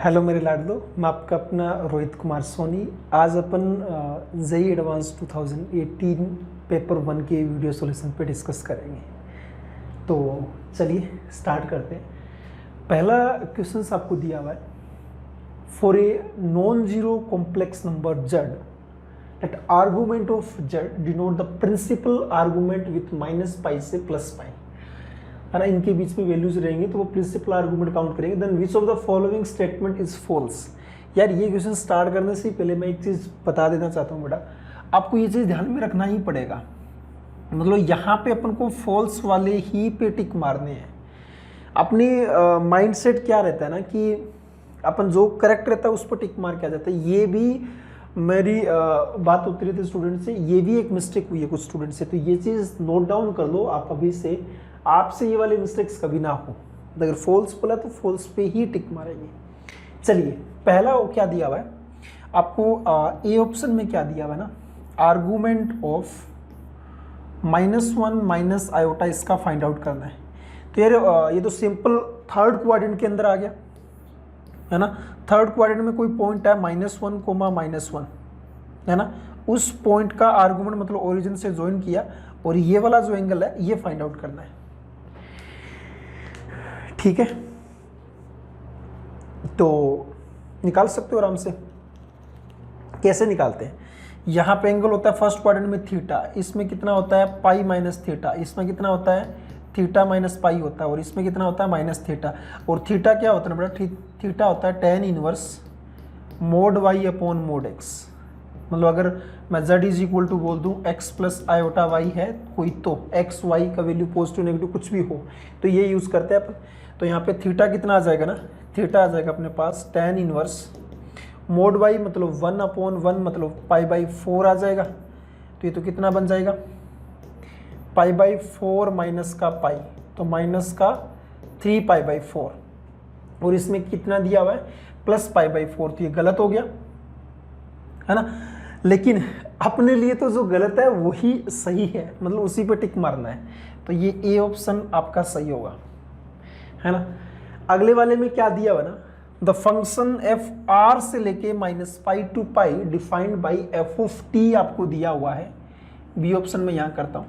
Hello मेरे लाडलो, मैं आपका अपना रोहित कुमार सोनी। आज अपन जेईई एडवांस 2018 पेपर 1 के वीडियो सॉल्यूशन पे डिस्कस करेंगे। तो चलिए स्टार्ट करते हैं। पहला क्वेश्चन आपको दिया हुआ है, for a non zero complex number Z at argument of Z denote the principal argument with -π से +π, है ना। इनके बीच में वैल्यूज रहेंगे तो वो प्रिंसिपल आर्गुमेंट काउंट करेंगे। Then which of the following statement is false. यार ये क्वेश्चन स्टार्ट करने से पहले मैं एक चीज़ बता देना चाहता हूँ बेटा, आपको ये चीज़ ध्यान में रखना ही पड़ेगा। मतलब यहाँ पे अपन को फॉल्स वाले ही पे टिक मारने हैं। अपनी माइंडसेट क्या रहता है ना कि अपन जो करेक्ट रहता है उस पर टिक मार के आ जाता है। ये भी मेरी बात होती रहती है स्टूडेंट से, ये भी एक मिस्टेक हुई है कुछ स्टूडेंट से, तो ये चीज़ नोट डाउन कर लो आप अभी से, आपसे ये वाले मिस्टेक्स कभी ना हो। अगर फॉल्स बोला तो फॉल्स पे ही टिक मारेंगे। चलिए पहला वो क्या दिया हुआ है आपको, ए ऑप्शन में क्या दिया हुआ है ना, आर्गूमेंट ऑफ -1 माइनस आयोटा, इसका फाइंड आउट करना है। तो यार ये तो सिंपल थर्ड क्वाड्रेंट के अंदर आ गया है ना। थर्ड क्वाड्रेंट में कोई पॉइंट है -1, -1 है ना, उस पॉइंट का आर्गूमेंट मतलब ओरिजिन से ज्वाइन किया और ये वाला जो एंगल है ये फाइंड आउट करना है। ठीक है, तो निकाल सकते हो आराम से। कैसे निकालते हैं, यहां पे एंगल होता है फर्स्ट क्वाड्रेंट में थीटा, इसमें कितना होता है पाई माइनस थीटा, इसमें कितना होता है थीटा माइनस पाई होता है, और इसमें कितना होता है माइनस थीटा। और थीटा क्या होता है बेटा, थीटा होता है tan inverse mode y upon mode x। मतलब अगर मैं z इज इक्वल टू बोल दूं x प्लस आयोटा y है कोई, तो x y का वैल्यू पॉजिटिव नेगेटिव कुछ भी हो तो ये यूज़ करते हैं अपन। तो यहाँ पे थीटा कितना आ जाएगा ना, थीटा आ जाएगा अपने पास tan इनवर्स मोड y मतलब 1/1 मतलब π/4 आ जाएगा। तो ये तो कितना बन जाएगा π/4 माइनस का पाई, तो माइनस का 3π/4, और इसमें कितना दिया हुआ है प्लस π/4, तो ये गलत हो गया है ना। लेकिन अपने लिए तो जो गलत है वही सही है, मतलब उसी पे टिक मारना है। तो ये ए ऑप्शन आपका सही होगा, है ना। अगले वाले में क्या दिया हुआ ना, द फंक्शन एफ आर से लेके -π to π defined by F of T आपको दिया हुआ है। बी ऑप्शन में यहाँ करता हूँ,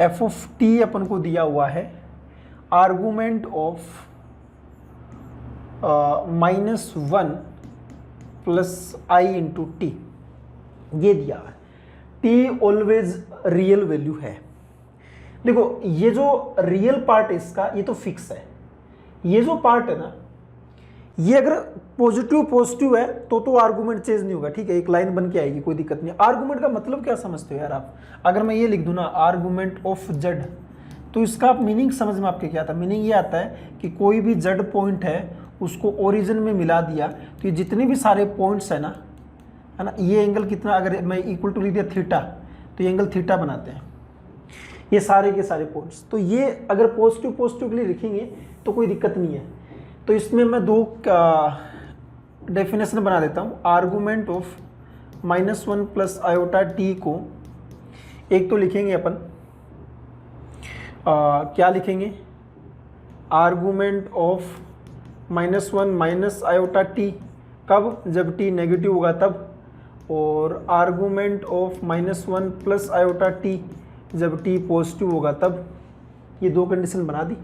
एफ ऑफ टी अपन को दिया हुआ है argument of -1 plus i into T, ये दिया है। t ऑलवेज रियल वैल्यू है। देखो ये जो रियल पार्ट है इसका ये तो फिक्स है, ये जो पार्ट है ना ये अगर पॉजिटिव है तो आर्गूमेंट चेंज नहीं होगा। ठीक है, एक लाइन बन के आएगी, कोई दिक्कत नहीं। आर्गूमेंट का मतलब क्या समझते हो यार आप, अगर मैं ये लिख दूं ना आर्गूमेंट ऑफ जेड, तो इसका मीनिंग समझ में आपके क्या आता है। मीनिंग ये आता है कि कोई भी जेड पॉइंट है उसको ओरिजिन में मिला दिया, तो ये जितने भी सारे पॉइंट्स है ना, ये एंगल कितना, अगर मैं इक्वल टू लिख दिया थीटा, तो ये एंगल थीटा बनाते हैं ये सारे के सारे पॉइंट्स। तो ये अगर पॉजिटिव के लिए लिखेंगे तो कोई दिक्कत नहीं है। तो इसमें मैं दो डेफिनेशन बना देता हूँ। Argument of -1 plus iota T को एक तो लिखेंगे अपन, क्या लिखेंगे, argument of -1 minus iota T, कब, जब टी नेगेटिव होगा तब, और argument of -1 plus iota T जब टी पॉजिटिव होगा तब। ये दो कंडीशन बना दी।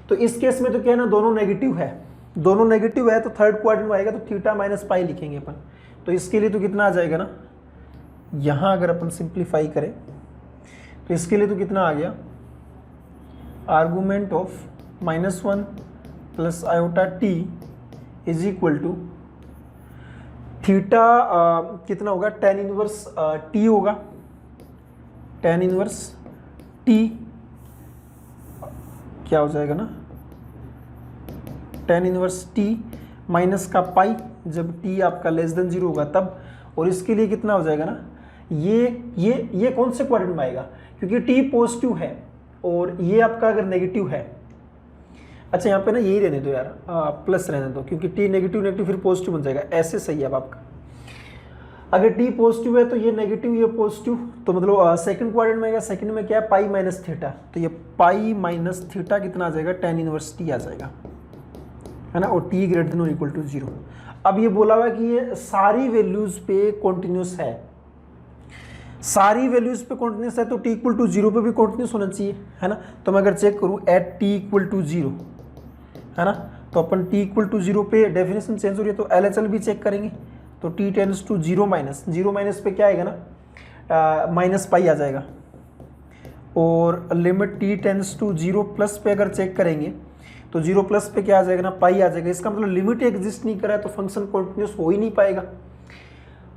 तो इस केस में तो क्या है ना, दोनों नेगेटिव है तो थर्ड क्वाड्रेंट में आएगा तो थीटा माइनस पाई लिखेंगे अपन। तो इसके लिए तो कितना आ जाएगा ना, यहाँ अगर अपन सिंप्लीफाई करें तो इसके लिए तो कितना आ गया, argument of -1 plus iota t is equal to theta कितना होगा, tan इनवर्स टी होगा, tan इनवर्स टी क्या हो जाएगा ना, tan इनवर्स टी माइनस का पाई जब टी आपका लेस देन 0 होगा तब। और इसके लिए कितना हो जाएगा ना, ये कौन से क्वाड्रेंट में आएगा, क्योंकि टी पॉजिटिव है और ये आपका अगर नेगेटिव है। अच्छा यहाँ पे ना यही रहने दो यार, प्लस रहने दो, क्योंकि टी नेगेटिव फिर पॉजिटिव बन जाएगा, ऐसे सही है अब आपका। अगर टी पॉजिटिव है तो ये नेगेटिव ये पॉजिटिव, तो मतलब सेकंड क्वाड्रेंट में आएगा। सेकंड में क्या है पाई माइनस थीटा, तो ये पाई माइनस थीटा कितना आ जाएगा, tan इनवर्स टी आ जाएगा। है ना, और t ग्रेटर देन और इक्वल टू 0। अब ये बोला हुआ कि ये सारी वैल्यूज पे कॉन्टिन्यूस है, सारी वैल्यूज पे कॉन्टिन्यूस है तो t इक्वल टू 0 पे भी कॉन्टिन्यूस होना चाहिए, है ना। तो मैं अगर चेक करूँ एट t इक्वल टू 0, है ना, तो अपन t इक्वल टू 0 पे डेफिनेशन चेंज हो रही है, तो LHL भी चेक करेंगे। तो t tends to 0 minus, 0 minus पे क्या आएगा ना, माइनस पाई आ जाएगा। और limit t tends to 0 plus पे अगर चेक करेंगे तो 0 प्लस पे क्या आ जाएगा ना, पाई आ जाएगा। इसका मतलब लिमिट एग्जिस्ट नहीं कर रहा है तो फंक्शन कॉन्टिन्यूस हो ही नहीं पाएगा।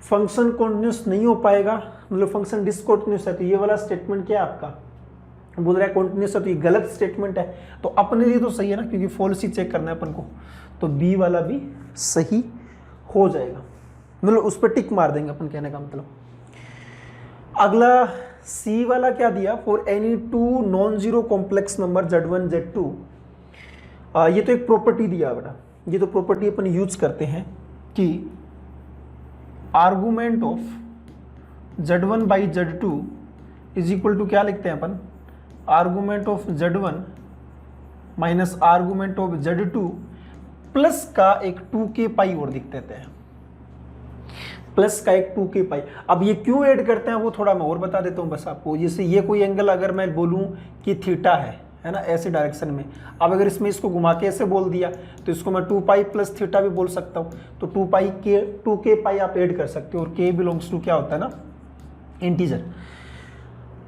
फंक्शन कॉन्टिन्यूस नहीं हो पाएगा मतलब फंक्शन डिसकॉन्टिन्यूस है। तो ये वाला स्टेटमेंट क्या है आपका, बोल रहा है कॉन्टिन्यूस है, तो ये गलत स्टेटमेंट है। तो अपने लिए तो सही है ना, क्योंकि फॉल्स ही चेक करना है अपन को, तो बी वाला भी सही हो जाएगा, मतलब उस पर टिक मार देंगे अपन, कहने का मतलब। अगला सी वाला क्या दिया, for any two non zero complex number Z1 Z2, ये तो एक प्रॉपर्टी दिया बेटा, ये तो प्रॉपर्टी अपन यूज करते हैं कि argument of Z1 by Z2 is equal to क्या लिखते हैं अपन, argument of Z1 minus argument of Z2 plus का एक 2k पाई और लिख देते हैं, प्लस का एक 2k पाई। अब ये क्यों ऐड करते हैं वो थोड़ा मैं और बता देता हूँ बस आपको। जैसे ये कोई एंगल अगर मैं बोलूँ कि थीटा है ना, ऐसे डायरेक्शन में, अब अगर इसमें इसको घुमा के ऐसे बोल दिया तो इसको मैं 2 पाई प्लस थीटा भी बोल सकता हूँ। तो 2k पाई आप ऐड कर सकते हो, और k बिलोंग्स टू क्या होता है ना, इंटीजर।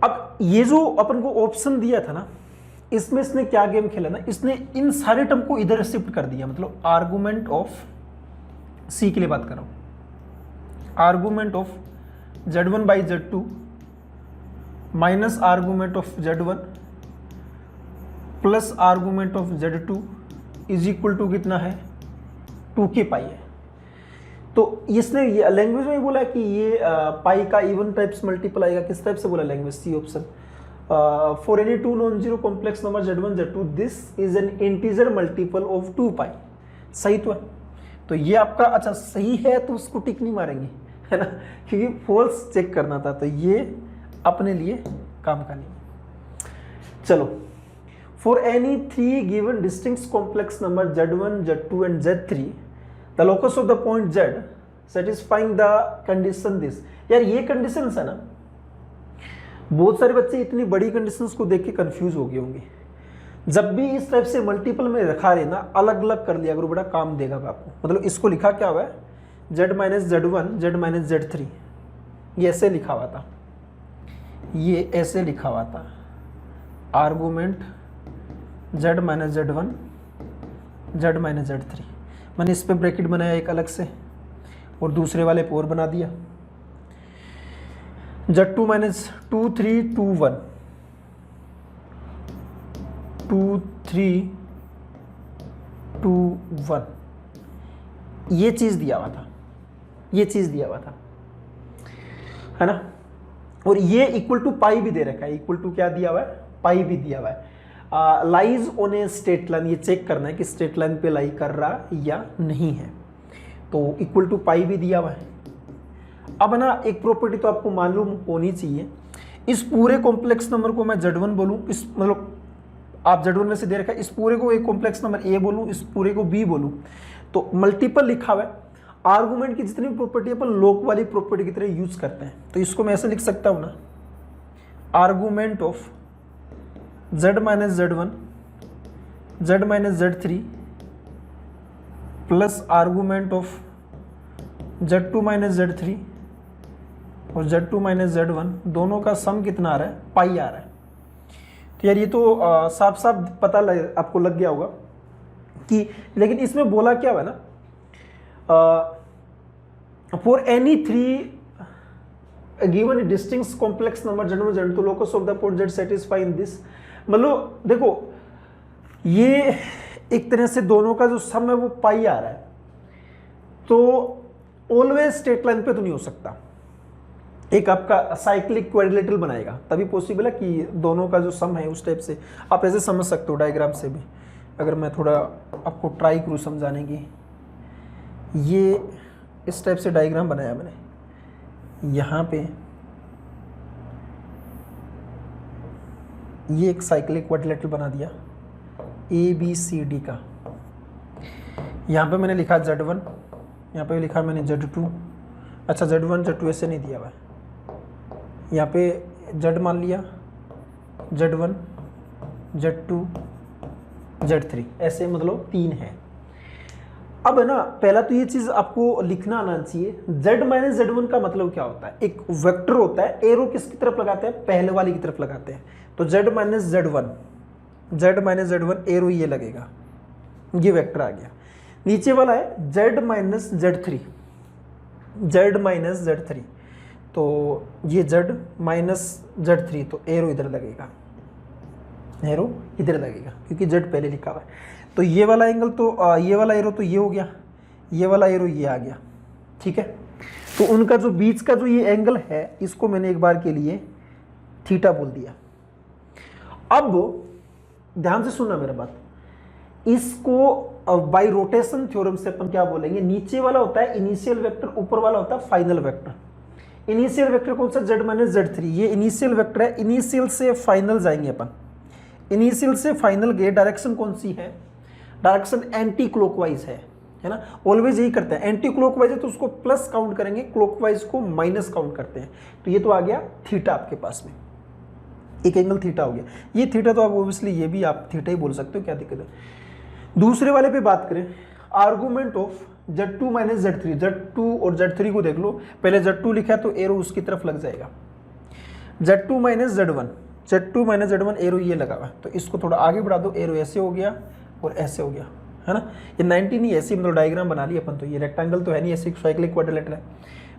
अब ये जो अपन को ऑप्शन दिया था ना, इसमें इसने क्या गेम खेला ना, इसने इन सारे टर्म को इधर शिफ्ट कर दिया। मतलब आर्गुमेंट ऑफ सी के लिए बात कर रहा हूं, argument of Z1 by Z2 minus argument of Z1 plus argument of Z2 is equal to कितना है, 2k पाई है। तो इसने ये लैंग्वेज में बोला कि ये पाई का इवन टाइप्स मल्टीपल आएगा। किस टाइप से बोला language, C option, for any two non zero complex number Z1 Z2 this is an integer multiple of 2 pi. सही तो है, तो ये आपका अच्छा सही है, तो उसको टिक नहीं मारेंगे, है ना, क्योंकि फॉल्स चेक करना था, तो ये अपने लिए काम का नहीं। चलो, for any 3 given distinct complex number Z1 Z2 and Z3 the locus of the point Z satisfying the condition this. यार ये कंडीशन है ना, बहुत सारे बच्चे इतनी बड़ी कंडीशंस को देख के कंफ्यूज हो गए होंगे। जब भी इस टाइप से मल्टीपल में रखा रहे ना, अलग अलग कर लिया करो, बड़ा काम देगा आपको। मतलब इसको लिखा क्या हुआ है, Z minus Z1 Z minus Z3, ये ऐसे लिखा हुआ था, ये ऐसे लिखा हुआ था, argument Z minus Z1 Z minus Z3। मैंने इस पे ब्रैकेट बनाया एक अलग से, और दूसरे वाले पे और बना दिया, Z2 माइनस 2 3 2 1 2 3 2 1, ये चीज दिया हुआ था, ये चीज दिया हुआ था, है ना। और ये इक्वल टू पाई भी दे रखा है, इक्वल टू क्या दिया हुआ है, पाई भी दिया हुआ है। Lies on a straight line, ये चेक करना है कि स्ट्रेट लाइन पे लाई कर रहा या नहीं है, तो इक्वल टू पाई भी दिया हुआ है। अब ना एक प्रॉपर्टी तो आपको मालूम होनी चाहिए, इस पूरे कॉम्प्लेक्स नंबर को मैं Z1 बोलूं, इस मतलब आप Z1 में से दे रखा है, इस पूरे को एक कॉम्प्लेक्स नंबर A बोलूं, इस पूरे को B बोलूं, तो मल्टीपल लिखा हुआ है। आर्गुमेंट की जितनी प्रॉपर्टी अपन लोक वाली प्रॉपर्टी की तरह यूज करते हैं, तो इसको मैं ऐसे लिख सकता हूं ना, argument of Z minus Z1 Z minus Z3 plus argument of Z2 minus Z3 और Z2 माइनस Z1, दोनों का सम कितना आ रहा है, पाई आ रहा है। तो यार ये तो साफ साफ पता आपको लग गया होगा कि, लेकिन इसमें बोला क्या हुआ ना, for any 3 given distinct complex number Z1 Z2 locus of the point Z satisfying this. मतलब देखो ये एक तरह से दोनों का जो सम है वो पाई आ रहा है, तो ऑलवेज स्ट्रेट लाइन पे तो नहीं हो सकता, एक आपका साइक्लिक क्वाड्रिलेटरल बनाएगा तभी पॉसिबल है कि दोनों का जो सम है उस टाइप से। आप ऐसे समझ सकते हो डायग्राम से भी, अगर मैं थोड़ा आपको ट्राई करूँ समझाने की। ये इस टाइप से डायग्राम बनाया मैंने, यहाँ पे ये एक साइक्लिक क्वाड्रिलेटरल बना दिया ABCD का। यहाँ पे मैंने लिखा Z1, यहाँ पे लिखा मैंने Z2। अच्छा Z1 Z2 ऐसे नहीं दिया हुआ है, यहाँ पे Z मान लिया, Z1 Z2 Z3 ऐसे, मतलब 3 है। अब है ना, पहला तो ये चीज आपको लिखना आना चाहिए, Z माइनस Z1 का मतलब क्या होता है। एक वेक्टर होता है, एरो किसकी तरफ लगाते हैं, पहले वाली की तरफ लगाते हैं। तो Z माइनस Z1 एरो ये लगेगा, ये वेक्टर आ गया। नीचे वाला है Z माइनस Z3, तो ये Z माइनस Z3, तो एरो इधर लगेगा, एरो इधर लगेगा क्योंकि Z पहले लिखा हुआ है। तो ये वाला एंगल तो ये वाला एरो तो ये हो गया, ये वाला एरो ये आ गया, ठीक है। तो उनका जो बीच का जो ये एंगल है, इसको मैंने एक बार के लिए थीटा बोल दिया। अब ध्यान से सुनना मेरा बात, इसको बाय रोटेशन थ्योरम से अपन क्या बोलेंगे, नीचे वाला होता है इनिशियल वेक्टर, ऊपर वाला होता है फाइनल वेक्टर। इनिशियल वेक्टर कौन सा, Z माइनस Z3, ये इनिशियल वेक्टर है। इनिशियल से फाइनल जाएंगे अपन, इनिशियल से फाइनल गए, डायरेक्शन कौन सी है, डायरेक्शन एंटी क्लॉकवाइज है ना। ऑलवेज यही करते हैं, एंटी क्लॉकवाइज है तो उसको प्लस काउंट करेंगे, क्लॉकवाइज को माइनस काउंट करते हैं। तो ये तो आ गया थीटा आपके पास में, एक एंगल थीटा हो गया। ये थीटा तो आप ऑब्वियसली ये भी आप थीटा ही बोल सकते हो, क्या दिक्कत है। दूसरे वाले पे बात करें, argument of Z2 minus Z3, Z2 और Z3 को देख लो। पहले Z2 लिखा है तो एरो उसकी तरफ लग जाएगा। Z2 माइनस Z1 एरो ये लगा हुआ है, तो इसको थोड़ा आगे बढ़ा दो, एरो ऐसे हो गया और ऐसे हो गया, है ना। ये 90 नहीं, ऐसे मतलब डायग्राम बना लिया अपन। तो ये रेक्टेंगल तो है नहीं, ऐसे साइक्लिक क्वाड्रिलेटरल है।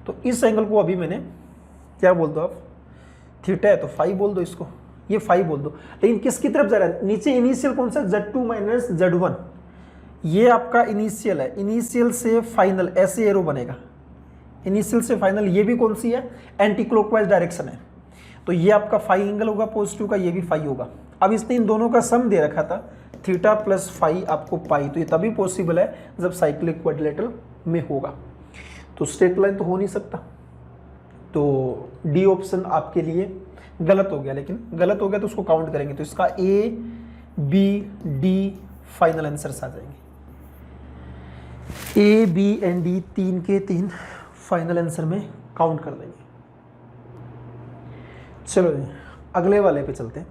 तो इस एंगल को अभी मैंने क्या बोल दो आप, थीटा है तो फाई बोल दो इसको, ये फाई बोल दो। लेकिन किसकी तरफ जा रहा है, नीचे इनिशियल कौन सा, Z2 माइनस Z1, ये आपका इनिशियल है। इनिशियल से फाइनल ऐसे एरो बनेगा, इनिशियल से फाइनल, ये भी कौन सी है, एंटी क्लॉकवाइज डायरेक्शन है। तो ये आपका फाई एंगल होगा पॉजिटिव का, ये भी फाई होगा। अब इसने इन दोनों का सम दे रखा था, थीटा प्लस फाई आपको पाई, तो ये तभी पॉसिबल है जब साइक्लिक क्वाड्रिलेटरल में होगा। तो स्ट्रेट लाइन तो हो नहीं सकता, तो डी ऑप्शन आपके लिए गलत हो गया। लेकिन गलत हो गया तो उसको काउंट करेंगे, तो इसका A B D final answers आ जाएंगे। A B and D 3 के 3 फाइनल आंसर में काउंट कर देंगे। चलो अगले वाले पे चलते हैं।